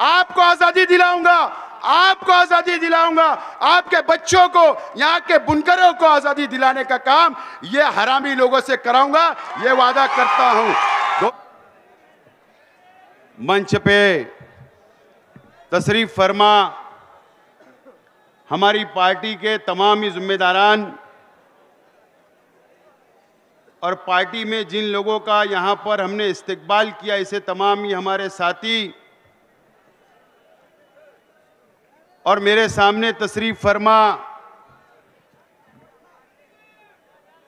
आपको आजादी दिलाऊंगा, आपको आजादी दिलाऊंगा, आपके बच्चों को, यहाँ के बुनकरों को आजादी दिलाने का काम ये हरामी लोगों से कराऊंगा, ये वादा करता हूं। मंच पे तशरीफ फरमा हमारी पार्टी के तमाम ही जिम्मेदारान और पार्टी में जिन लोगों का यहाँ पर हमने इस्तकबाल किया, इसे तमाम ही हमारे साथी और मेरे सामने तशरीफ फरमा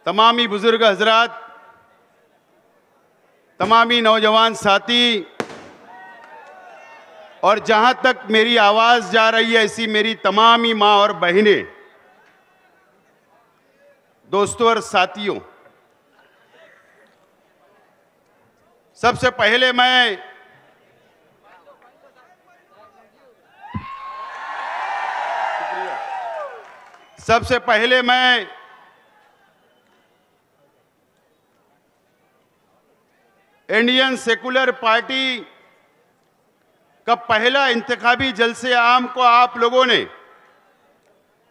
तमाम ही बुजुर्ग हजरात, तमाम ही नौजवान साथी और जहां तक मेरी आवाज जा रही है ऐसी मेरी तमाम ही मां और बहनें, दोस्तों और साथियों, सबसे पहले मैं इंडियन सेकुलर पार्टी का पहला इंतखाबी जलसे आम को आप लोगों ने,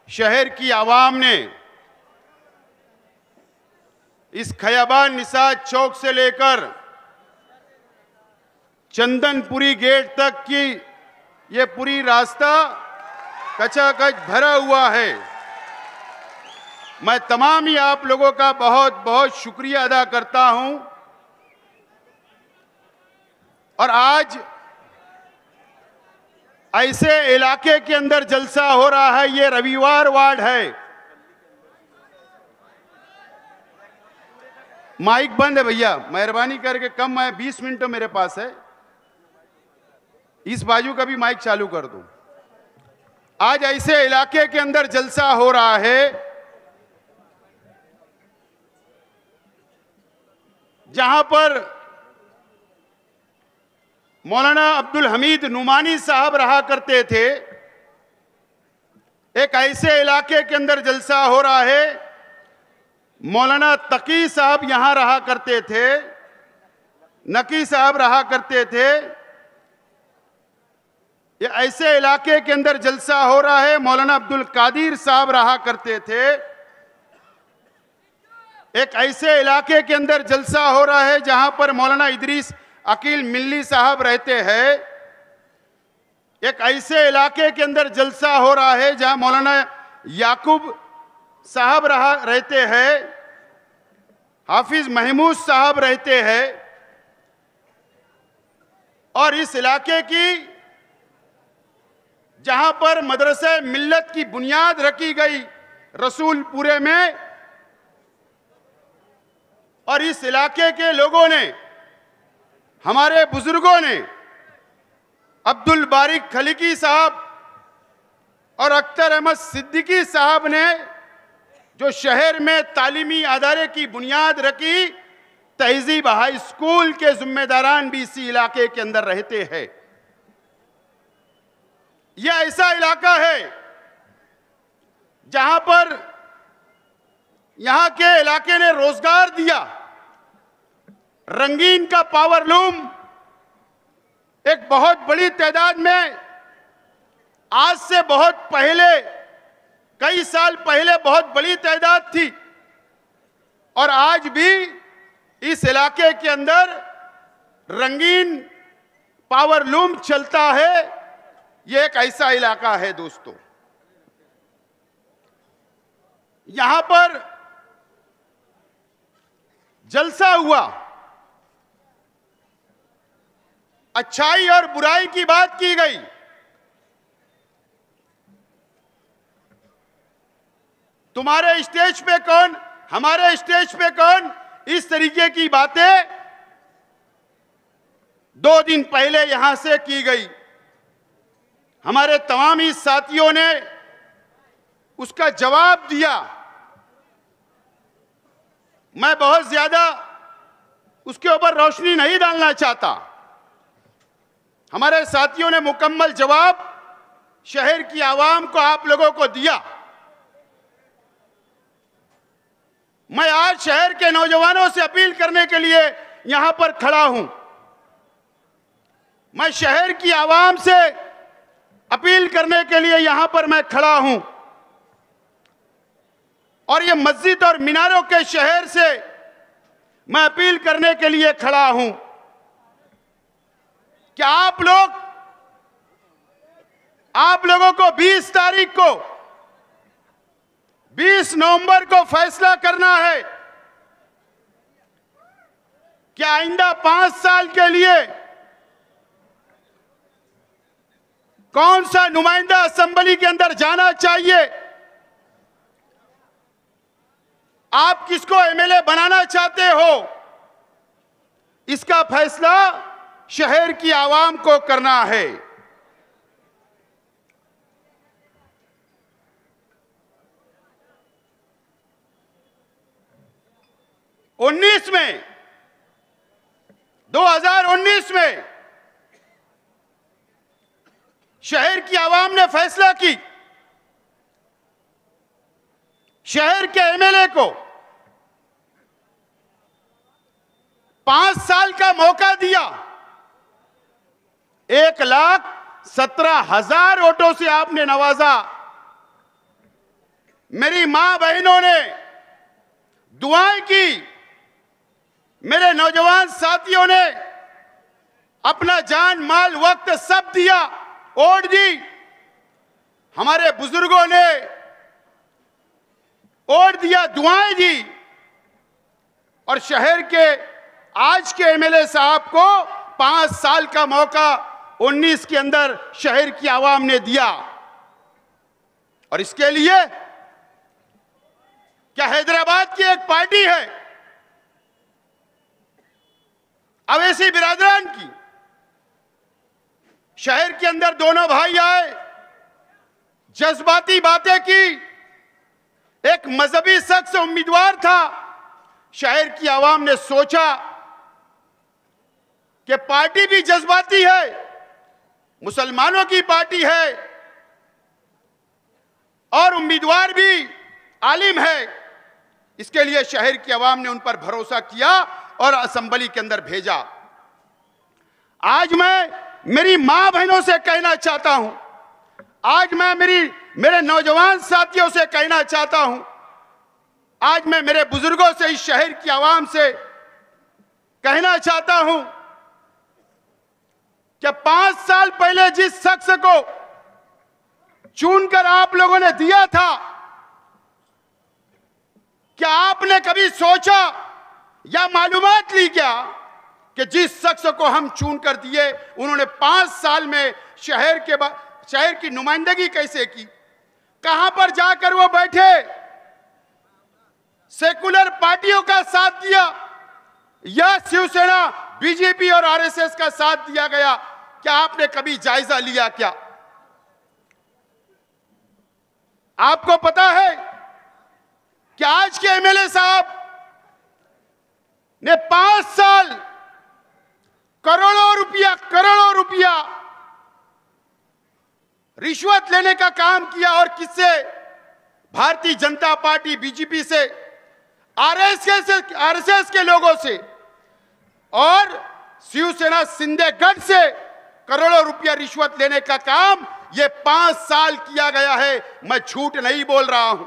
शहर की आवाम ने इस खयाबान निसात चौक से लेकर चंदनपुरी गेट तक की ये पूरी रास्ता कचाकच भरा हुआ है। मैं तमाम ही आप लोगों का बहुत बहुत शुक्रिया अदा करता हूं। और आज ऐसे इलाके के अंदर जलसा हो रहा है, ये रविवार वार्ड है। माइक बंद है भैया, मेहरबानी करके कम, मैं 20 मिनट मेरे पास है, इस बाजू का भी माइक चालू कर दूं। आज ऐसे इलाके के अंदर जलसा हो रहा है जहां पर मौलाना अब्दुल हमीद नुमानी साहब रहा करते थे। एक ऐसे इलाके के अंदर जलसा हो रहा है, मौलाना तकी साहब यहां रहा करते थे, नकी साहब रहा करते थे। ये ऐसे इलाके के अंदर जलसा हो रहा है, मौलाना अब्दुल कादिर साहब रहा करते थे। एक ऐसे इलाके के अंदर जलसा हो रहा है जहां पर मौलाना इदरीस अकील मिल्ली साहब रहते हैं। एक ऐसे इलाके के अंदर जलसा हो रहा है जहां मौलाना याकूब साहब रहते हैं, हाफिज महमूद साहब रहते हैं। और इस इलाके की जहां पर मदरसे मिल्लत की बुनियाद रखी गई रसूलपुरे में, और इस इलाके के लोगों ने, हमारे बुजुर्गों ने, अब्दुल बारिक खलीकी साहब और अख्तर अहमद सिद्दीकी साहब ने जो शहर में तालीमी अदारे की बुनियाद रखी, तहजीब हाई स्कूल के जिम्मेदारान भी इसी इलाके के अंदर रहते हैं। यह ऐसा इलाका है जहां पर यहां के इलाके ने रोजगार दिया। रंगीन का पावर लूम एक बहुत बड़ी तादाद में, आज से बहुत पहले, कई साल पहले बहुत बड़ी तादाद थी, और आज भी इस इलाके के अंदर रंगीन पावर लूम चलता है। यह एक ऐसा इलाका है दोस्तों, यहां पर जलसा हुआ, अच्छाई और बुराई की बात की गई। तुम्हारे स्टेज पे कौन, हमारे स्टेज पे कौन, इस तरीके की बातें 2 दिन पहले यहां से की गई। हमारे तमाम ही साथियों ने उसका जवाब दिया। मैं बहुत ज्यादा उसके ऊपर रोशनी नहीं डालना चाहता। हमारे साथियों ने मुकम्मल जवाब शहर की आवाम को, आप लोगों को दिया। मैं आज शहर के नौजवानों से अपील करने के लिए यहां पर खड़ा हूं। मैं शहर की आवाम से अपील करने के लिए यहां पर मैं खड़ा हूं और ये मस्जिद और मीनारों के शहर से मैं अपील करने के लिए खड़ा हूं कि आप लोगों को 20 तारीख को 20 नवंबर को फैसला करना है कि आइंदा 5 साल के लिए कौन सा नुमाइंदा असेंबली के अंदर जाना चाहिए, आप किसको एमएलए बनाना चाहते हो, इसका फैसला शहर की आवाम को करना है। उन्नीस में 2019 में शहर की आवाम ने फैसला की, शहर के एमएलए को 5 साल का मौका दिया। 1,17,000 वोटों से आपने नवाजा। मेरी मां बहनों ने दुआएं की, मेरे नौजवान साथियों ने अपना जान माल वक्त सब दिया, वोट दी। हमारे बुजुर्गों ने वोट दिया, दुआएं दी और शहर के आज के एमएलए साहब को 5 साल का मौका 19 के अंदर शहर की आवाम ने दिया। और इसके लिए क्या हैदराबाद की एक पार्टी है अवैसी बिरादरान की, शहर के अंदर दोनों भाई आए, जज्बाती बातें की, एक मजहबी शख्स उम्मीदवार था। शहर की आवाम ने सोचा कि पार्टी भी जज्बाती है, मुसलमानों की पार्टी है और उम्मीदवार भी आलिम है, इसके लिए शहर की आवाम ने उन पर भरोसा किया और असेंबली के अंदर भेजा। आज मैं मेरी मां बहनों से कहना चाहता हूं, आज मैं मेरे नौजवान साथियों से कहना चाहता हूं, आज मैं मेरे बुजुर्गों से, इस शहर की आवाम से कहना चाहता हूं कि 5 साल पहले जिस शख्स को चुनकर आप लोगों ने दिया था, क्या आपने कभी सोचा या मालूमात ली क्या कि जिस शख्स को हम चुनकर दिए उन्होंने 5 साल में शहर की नुमाइंदगी कैसे की, कहां पर जाकर वो बैठे, सेकुलर पार्टियों का साथ दिया या शिवसेना, बीजेपी और आरएसएस का साथ दिया गया, क्या आपने कभी जायजा लिया क्या? आपको पता है कि आज के एमएलए साहब ने 5 साल करोड़ों रुपया रिश्वत लेने का काम किया और किससे? भारतीय जनता पार्टी बीजेपी से, आरएसएस के लोगों से और शिवसेना शिंदे गढ़ से करोड़ों रुपया रिश्वत लेने का काम ये 5 साल किया गया है। मैं झूठ नहीं बोल रहा हूं।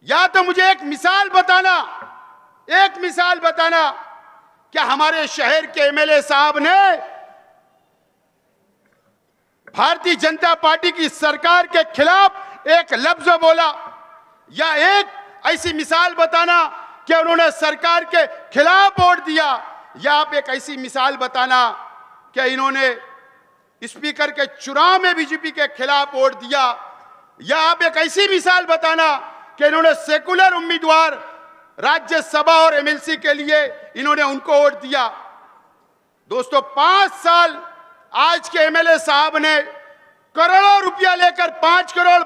या तो मुझे एक मिसाल बताना क्या हमारे शहर के एमएलए साहब ने भारतीय जनता पार्टी की सरकार के खिलाफ एक लफ्ज बोला, या एक ऐसी मिसाल बताना कि उन्होंने सरकार के खिलाफ वोट दिया, या आप एक ऐसी मिसाल बताना कि इन्होंने स्पीकर के चुनाव में बीजेपी के खिलाफ वोट दिया, या आप एक ऐसी मिसाल बताना कि इन्होंने सेकुलर उम्मीदवार राज्यसभा और एमएलसी के लिए इन्होंने उनको वोट दिया। दोस्तों, 5 साल आज के एमएलए साहब ने करोड़ों रुपया लेकर 5 करोड़,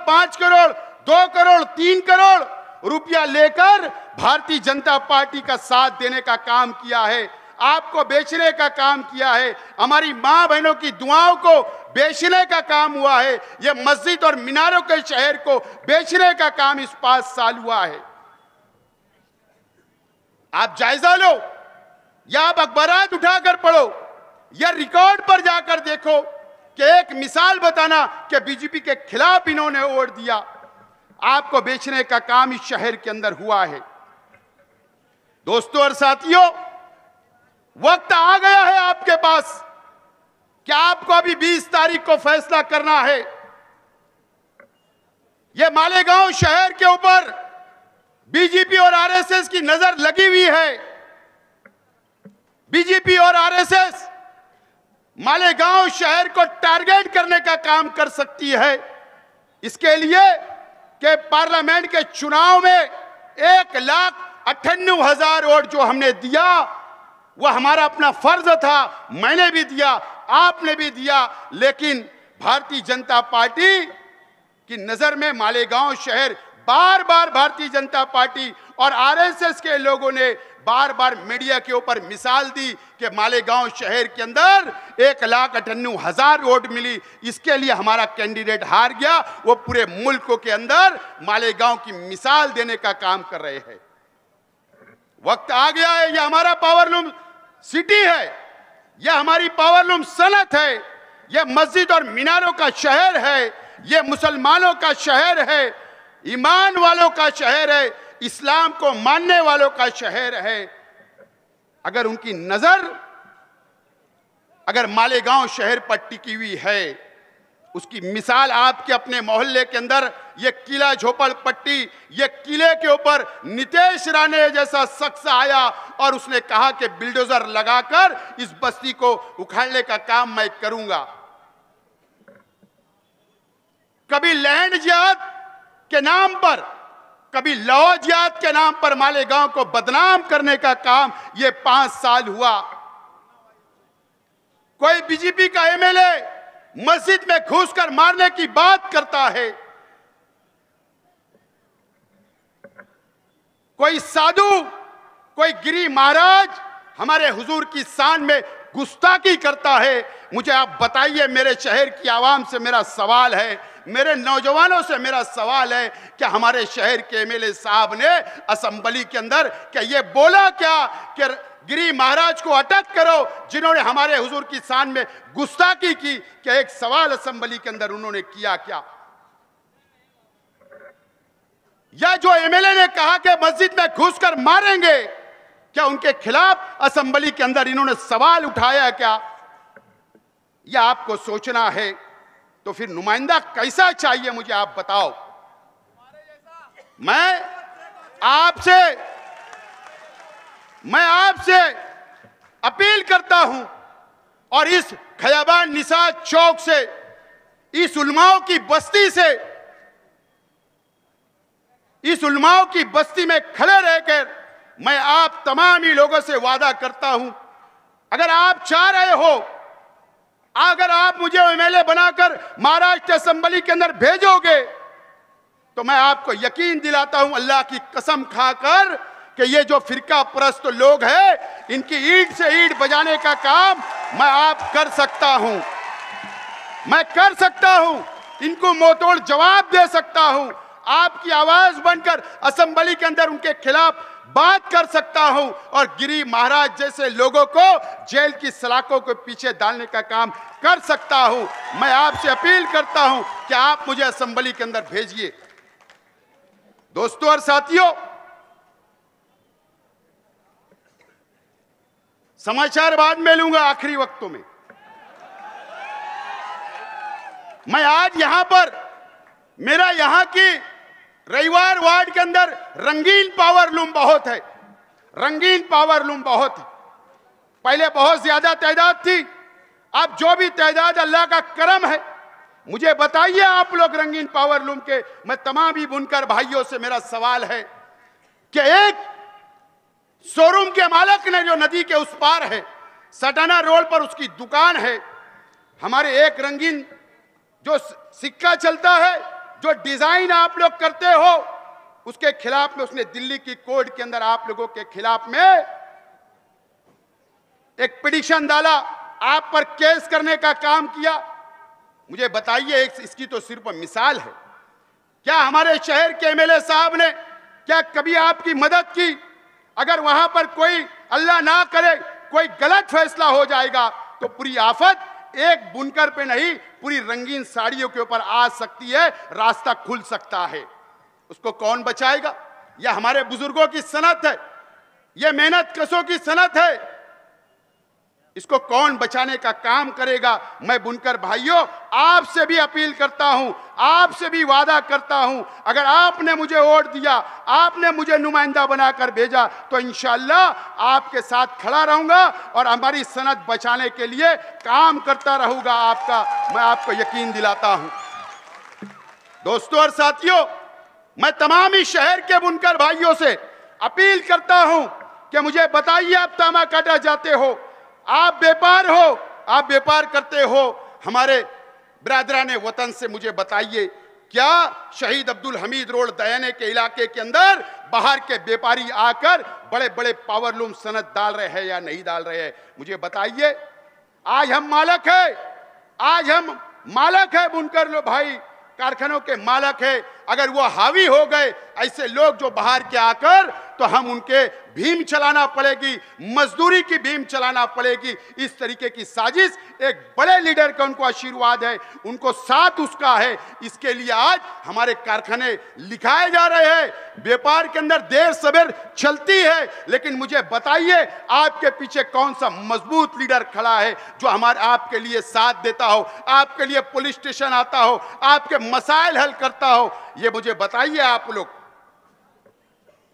2 करोड़, 3 करोड़ रुपया लेकर भारतीय जनता पार्टी का साथ देने का काम किया है, आपको बेचने का काम किया है, हमारी मां बहनों की दुआओं को बेचने का काम हुआ है, ये मस्जिद और मीनारों के शहर को बेचने का काम इस 5 साल हुआ है। आप जायजा लो या आप अखबारात उठाकर पढ़ो, या रिकॉर्ड पर जाकर देखो कि एक मिसाल बताना कि बीजेपी के खिलाफ इन्होंने वोट दिया। आपको बेचने का काम इस शहर के अंदर हुआ है। दोस्तों और साथियों, वक्त आ गया है आपके पास कि आपको अभी 20 तारीख को फैसला करना है। यह मालेगांव शहर के ऊपर बीजेपी और आरएसएस की नजर लगी हुई है। बीजेपी और आरएसएस मालेगांव शहर को टारगेट करने का काम कर सकती है। इसके लिए कि पार्लियामेंट के चुनाव में 1,98,000 वोट जो हमने दिया वह हमारा अपना फर्ज था। मैंने भी दिया, आपने भी दिया, लेकिन भारतीय जनता पार्टी की नजर में मालेगांव शहर बार बार भारतीय जनता पार्टी और आरएसएस के लोगों ने बार बार मीडिया के ऊपर मिसाल दी कि मालेगांव शहर के अंदर 1,98,000 वोट मिली, इसके लिए हमारा कैंडिडेट हार गया। वो पूरे मुल्क के अंदर मालेगांव की मिसाल देने का काम कर रहे हैं। वक्त आ गया है, यह हमारा पावरलूम सिटी है, यह हमारी पावरलूम सनत है, यह मस्जिद और मीनारों का शहर है, यह मुसलमानों का शहर है, ईमान वालों का शहर है, इस्लाम को मानने वालों का शहर है। अगर उनकी नजर अगर मालेगांव शहर पर टिकी हुई है, उसकी मिसाल आपके अपने मोहल्ले के अंदर ये किला झोपड़पट्टी, ये किले के ऊपर नीतीश राणे जैसा शख्स आया और उसने कहा कि बिल्डोजर लगाकर इस बस्ती को उखाड़ने का काम मैं करूंगा। कभी लैंड जिहाद के नाम पर, कभी लौ जिहाद के नाम पर मालेगांव को बदनाम करने का काम ये 5 साल हुआ। कोई बीजेपी का एमएलए मस्जिद में घुसकर मारने की बात करता है, कोई साधु, कोई गिरी महाराज हमारे हुजूर की शान में गुस्ताखी करता है। मुझे आप बताइए, मेरे शहर की आवाम से मेरा सवाल है, मेरे नौजवानों से मेरा सवाल है कि हमारे शहर के एमएलए साहब ने असेंबली के अंदर क्या ये बोला क्या कि गिरी महाराज को अटक करो जिन्होंने हमारे हुजूर की शान में गुस्ताखी की? क्या एक सवाल असेंबली के अंदर उन्होंने किया क्या? या जो एमएलए ने कहा कि मस्जिद में घुसकर मारेंगे, क्या उनके खिलाफ असेंबली के अंदर इन्होंने सवाल उठाया क्या? यह आपको सोचना है। तो फिर नुमाइंदा कैसा चाहिए मुझे आप बताओ। मैं आपसे अपील करता हूं और इस खयाबान निसात चौक से, इस उलमाओं की बस्ती से, इस उलमाओं की बस्ती में खड़े रहकर मैं आप तमाम ही लोगों से वादा करता हूं, अगर आप चाह रहे हो, अगर आप मुझे एमएलए बनाकर महाराष्ट्र असेंबली के अंदर भेजोगे तो मैं आपको यकीन दिलाता हूं, अल्लाह की कसम खाकर, कि ये जो फिरका परस्त लोग हैं इनकी ईंट से ईंट बजाने का काम मैं आप कर सकता हूं। मैं कर सकता हूं, इनको मुंहतोड़ जवाब दे सकता हूं, आपकी आवाज बनकर असेंबली के अंदर उनके खिलाफ बात कर सकता हूं और गिरी महाराज जैसे लोगों को जेल की सलाखों के पीछे डालने का काम कर सकता हूं। मैं आपसे अपील करता हूं कि आप मुझे असेंबली के अंदर भेजिए। दोस्तों और साथियों, समाचार बाद में लूंगा आखिरी वक्तों में। मैं आज यहां पर, मेरा यहां की रविवार वार्ड के अंदर रंगीन पावरलूम बहुत है, रंगीन पावरलूम बहुत है। पहले बहुत ज्यादा तादाद थी, अब जो भी तादाद अल्लाह का करम है। मुझे बताइए आप लोग रंगीन पावरलूम के, मैं तमाम ही बुनकर भाइयों से मेरा सवाल है कि एक शोरूम के मालिक ने जो नदी के उस पार है, सटाना रोड पर उसकी दुकान है, हमारे एक रंगीन जो सिक्का चलता है, जो डिजाइन आप लोग करते हो, उसके खिलाफ में उसने दिल्ली की कोर्ट के अंदर आप लोगों के खिलाफ में एक पिटीशन डाला, आप पर केस करने का काम किया। मुझे बताइए, इसकी तो सिर्फ मिसाल है। क्या हमारे शहर के एमएलए साहब ने क्या कभी आपकी मदद की? अगर वहां पर कोई, अल्लाह ना करे, कोई गलत फैसला हो जाएगा तो पूरी आफत एक बुनकर पे नहीं, पूरी रंगीन साड़ियों के ऊपर आ सकती है, रास्ता खुल सकता है। उसको कौन बचाएगा? यह हमारे बुजुर्गों की सनत है, यह मेहनत कशों की सनत है। इसको कौन बचाने का काम करेगा? मैं बुनकर भाइयों आपसे भी अपील करता हूं, आपसे भी वादा करता हूं, अगर आपने मुझे वोट दिया, आपने मुझे नुमाइंदा बनाकर भेजा, तो इंशाअल्लाह आपके साथ खड़ा रहूंगा और हमारी सनत बचाने के लिए काम करता रहूंगा। मैं आपको यकीन दिलाता हूं। दोस्तों और साथियों, मैं तमाम ही शहर के बुनकर भाइयों से अपील करता हूं कि मुझे बताइए, आप तामाकाटा जाते हो, आप व्यापार करते हो, हमारे बिरादराने वतन से मुझे बताइए, क्या शहीद अब्दुल हमीद रोड दयाने के इलाके के अंदर बाहर के व्यापारी आकर बड़े बड़े पावरलूम सनत डाल रहे हैं या नहीं डाल रहे हैं? मुझे बताइए। आज हम मालक है बुनकर लो भाई, कारखानों के मालक है। अगर वो हावी हो गए ऐसे लोग जो बाहर के आकर, तो हम उनके भीम चलाना पड़ेगी, मजदूरी की भीम चलाना पड़ेगी। इस तरीके की साजिश एक बड़े लीडर का उनको आशीर्वाद है, उनको साथ उसका है। इसके लिए आज हमारे कारखाने लिखाए जा रहे हैं। व्यापार के अंदर देर सवेर चलती है, लेकिन मुझे बताइए आपके पीछे कौन सा मजबूत लीडर खड़ा है जो आपके लिए साथ देता हो, आपके लिए पुलिस स्टेशन आता हो, आपके मसाइल हल करता हो? ये मुझे बताइए। आप लोग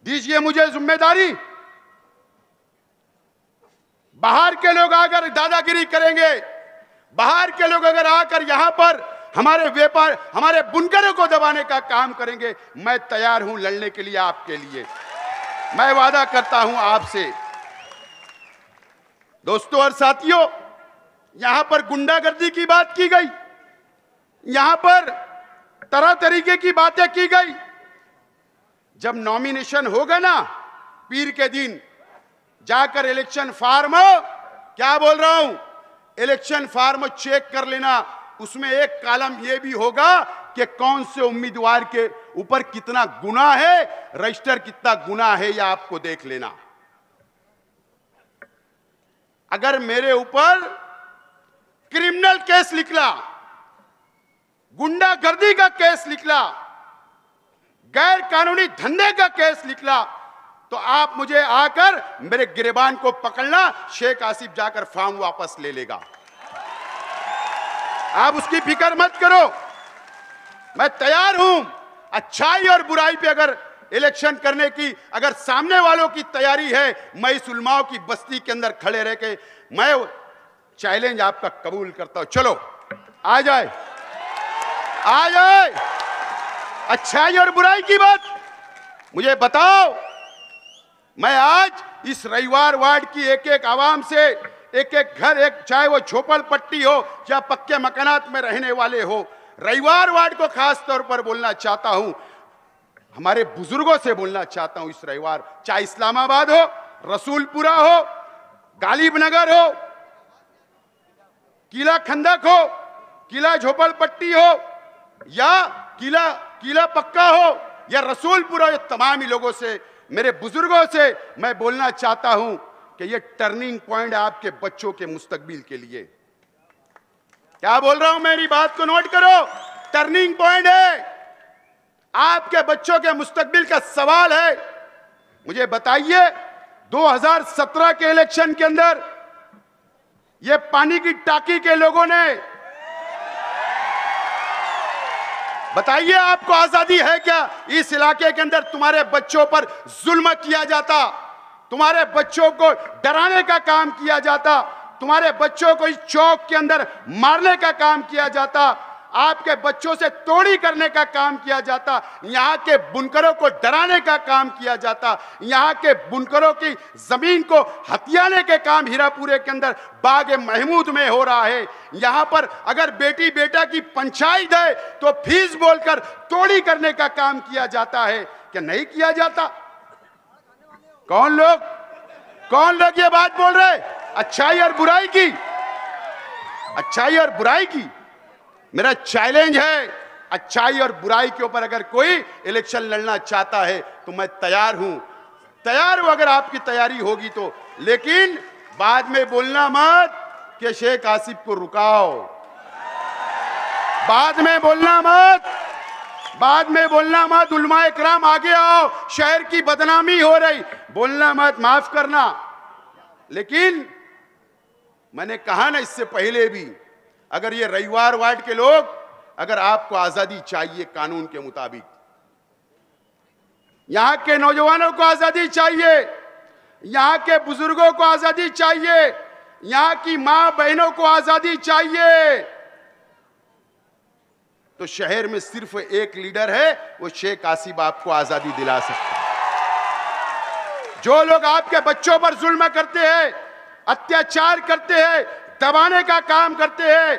दीजिए मुझे जिम्मेदारी। बाहर के लोग आकर दादागिरी करेंगे, बाहर के लोग अगर आकर यहां पर हमारे बुनकरों को दबाने का काम करेंगे, मैं तैयार हूं लड़ने के लिए आपके लिए। मैं वादा करता हूं आपसे। दोस्तों और साथियों, यहां पर गुंडागर्दी की बात की गई, यहां पर तरह तरीके की बातें की गई। जब नॉमिनेशन होगा ना, पीर के दिन जाकर इलेक्शन फार्म, क्या बोल रहा हूं, इलेक्शन फार्म चेक कर लेना। उसमें एक कॉलम यह भी होगा कि कौन से उम्मीदवार के ऊपर कितना गुनाह है, रजिस्टर कितना गुनाह है, यह आपको देख लेना। अगर मेरे ऊपर क्रिमिनल केस निकला, गुंडागर्दी का केस निकला, गैर कानूनी धंधे का केस निकला, तो आप मुझे आकर मेरे गिरबान को पकड़ना, शेख आसिफ जाकर फॉर्म वापस ले लेगा। आप उसकी फिक्र मत करो, मैं तैयार हूं। अच्छाई और बुराई पे अगर इलेक्शन करने की अगर सामने वालों की तैयारी है, मैं इस उलमाओं की बस्ती के अंदर खड़े रह के मैं चैलेंज आपका कबूल करता हूं। चलो आ जाए, आ जाए। अच्छाई और बुराई की बात मुझे बताओ। मैं आज इस रविवार वार्ड की एक एक आवाम से, एक एक घर, चाहे वो झोपड़ पट्टी हो या पक्के मकानात में रहने वाले हो, रविवार वार्ड को खास तौर पर बोलना चाहता हूं, हमारे बुजुर्गों से बोलना चाहता हूं। इस रविवार चाहे इस्लामाबाद हो, रसूलपुरा हो, गालिब नगर हो, किला खंदक हो, किला झोपड़पट्टी हो या किला पक्का हो या रसूलपुरा, ये तमाम ही लोगों से, मेरे बुजुर्गों से मैं बोलना चाहता हूं कि ये टर्निंग पॉइंट है आपके बच्चों के मुस्तकबिल के लिए। क्या बोल रहा हूं, मेरी बात को नोट करो। टर्निंग पॉइंट है, आपके बच्चों के मुस्तकबिल का सवाल है। मुझे बताइए, 2017 के इलेक्शन के अंदर ये पानी की टाकी के लोगों ने, बताइए आपको आजादी है क्या? इस इलाके के अंदर तुम्हारे बच्चों पर जुल्म किया जाता, तुम्हारे बच्चों को डराने का काम किया जाता, तुम्हारे बच्चों को इस चौक के अंदर मारने का काम किया जाता, आपके बच्चों से तोड़ी करने का काम किया जाता, यहाँ के बुनकरों को डराने का काम किया जाता, यहाँ के बुनकरों की जमीन को हथियाने के काम हीरापुरे के अंदर बाग महमूद में हो रहा है। यहाँ पर अगर बेटी बेटा की पंचायत है तो फीस बोलकर तोड़ी करने का काम किया जाता है, क्या नहीं किया जाता? कौन लोग ये बात बोल रहे? अच्छाई और बुराई की, अच्छाई और बुराई की। मेरा चैलेंज है, अच्छाई और बुराई के ऊपर अगर कोई इलेक्शन लड़ना चाहता है तो मैं तैयार हूं अगर आपकी तैयारी होगी तो। लेकिन बाद में बोलना मत कि शेख आसिफ को रुकाओ। बाद में बोलना मत, बाद में बोलना मत, उलमाए किराम आगे आओ, शहर की बदनामी हो रही, बोलना मत, माफ करना। लेकिन मैंने कहा ना इससे पहले भी, अगर ये रविवार वार्ड के लोग, अगर आपको आजादी चाहिए कानून के मुताबिक, यहां के नौजवानों को आजादी चाहिए, यहां के बुजुर्गों को आजादी चाहिए, यहां की मां बहनों को आजादी चाहिए, तो शहर में सिर्फ एक लीडर है, वो शेख आसिफ आपको आजादी दिला सकता है। जो लोग आपके बच्चों पर जुल्म करते हैं, अत्याचार करते हैं, दबाने का काम करते हैं,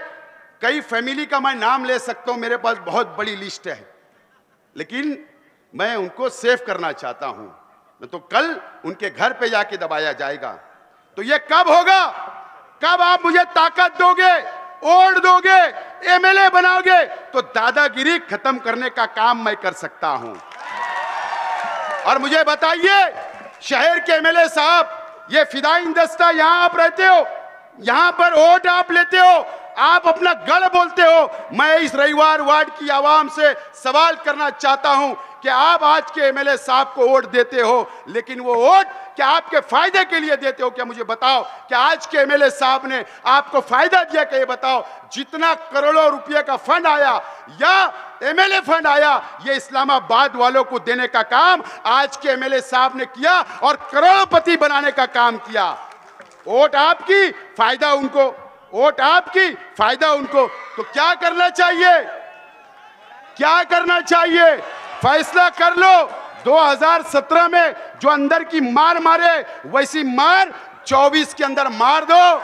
कई फैमिली का मैं नाम ले सकता हूं, मेरे पास बहुत बड़ी लिस्ट है, लेकिन मैं उनको सेव करना चाहता हूं, नहीं तो कल उनके घर पे जाके दबाया जाएगा। तो ये कब होगा? कब आप मुझे ताकत दोगे, वोट दोगे, एमएलए बनाओगे, तो दादागिरी खत्म करने का काम मैं कर सकता हूं। और मुझे बताइए, शहर के एमएलए साहब, ये फिदाइन दस्ता, यहां आप रहते हो, यहां पर वोट आप लेते हो, आप अपना गढ़ बोलते हो। मैं इस रविवार वार्ड की आवाम से सवाल करना चाहता हूं कि आप आज के एमएलए साहब को वोट देते हो, लेकिन वो वोट क्या आपके फायदे के लिए देते हो? क्या मुझे बताओ कि आज के एमएलए साहब ने आपको फायदा दिया? कि ये बताओ, जितना करोड़ों रुपए का फंड आया या एमएलए फंड आया, ये इस्लामाबाद वालों को देने का काम आज के एमएलए साहब ने किया और करोड़पति बनाने का काम किया। वोट आपकी, फायदा उनको, वोट आपकी, फायदा उनको। तो क्या करना चाहिए? क्या करना चाहिए? फैसला कर लो। 2017 में जो अंदर की मार मारे, वैसी मार 24 के अंदर मार दो,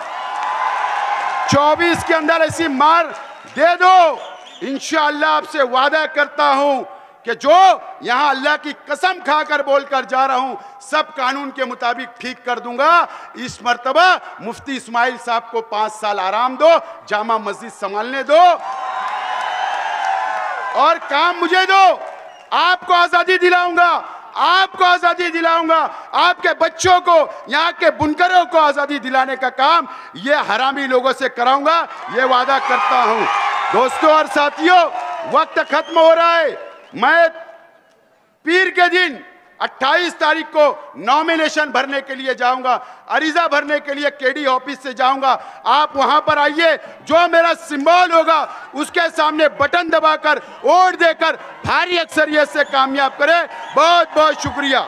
24 के अंदर ऐसी मार दे दो। इंशाअल्लाह आपसे वादा करता हूं कि जो यहां अल्लाह की कसम खाकर बोलकर जा रहा हूं, सब कानून के मुताबिक ठीक कर दूंगा। इस मर्तबा मुफ्ती इस्माइल साहब को 5 साल आराम दो, जामा मस्जिद संभालने दो और काम मुझे दो। आपको आजादी दिलाऊंगा, आपको आजादी दिलाऊंगा, आपके बच्चों को, यहाँ के बुनकरों को आजादी दिलाने का काम ये हरामी लोगों से कराऊंगा, ये वादा करता हूं। दोस्तों और साथियों, वक्त खत्म हो रहा है। मैं पीर के दिन 28 तारीख को नॉमिनेशन भरने के लिए जाऊंगा, अरीजा भरने के लिए केडी ऑफिस से जाऊंगा। आप वहां पर आइए, जो मेरा सिंबल होगा उसके सामने बटन दबाकर वोट देकर भारी अक्सरियत से कामयाब करें। बहुत बहुत शुक्रिया।